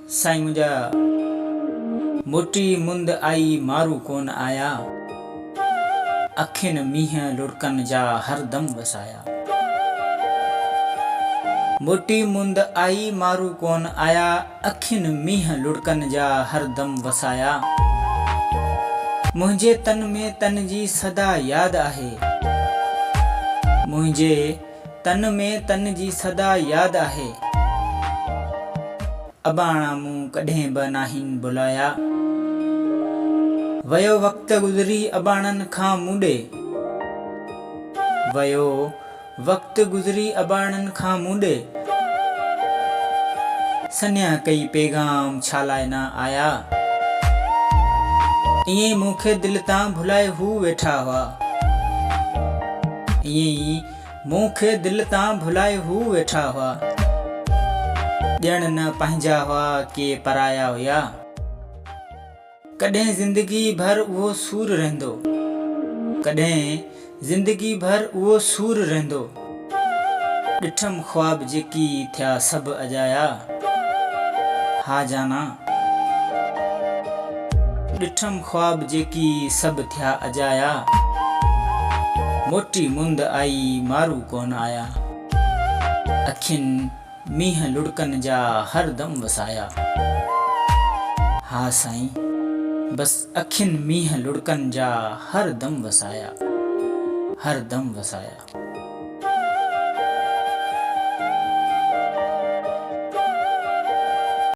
साईं मुंहिंजा मोटी मुंद आई मारू कोन आया, अखियुनि मींहं लुड़कनि जा हरदम वसाया। मोटी मुंद आई मारू कोन आया, अखियुनि मींहं लुड़कनि जा हरदम वसाया। मुंहिंजे तन में तन जी सदा यादि आहे, मुंहिंजे तन में तन जी सदा यादि आहे। अबाणा मूं कॾहिं बि नाहिन भुलाया, वयो वक़्तु गुज़री अबाणनि खां मूंॾे, वयो वक़्तु गुज़री अबाणनि खां मूंॾे। सन्या कई पैगाम छालाए न आया, ईअं मूंखे दिलि तां भुलाए हू वेठा हुआ, ईअं मूंखे दिलि तां भुलाए हू वेठा हुआ। ॼण न पंहिंजा हुआ के पराया हुया, कॾहिं ज़िंदगी भर उहो सूर रहंदो, कॾहिं ज़िंदगी भर उहो सूर रहंदो। ॾिठमि ख्वाब जेकी थिया सभु अजाया, हा जाना ॾिठमि ख्वाब जेकी सभु थिया अजाया। मोटी मुंद आई मारू कोन आया, अखियुनि मींहं लुड़कनि जा हरदम वसाया। हा साईं, बस अखियुनि मींहं लुड़कनि जा हरदम वसाया, हरदम वसाया।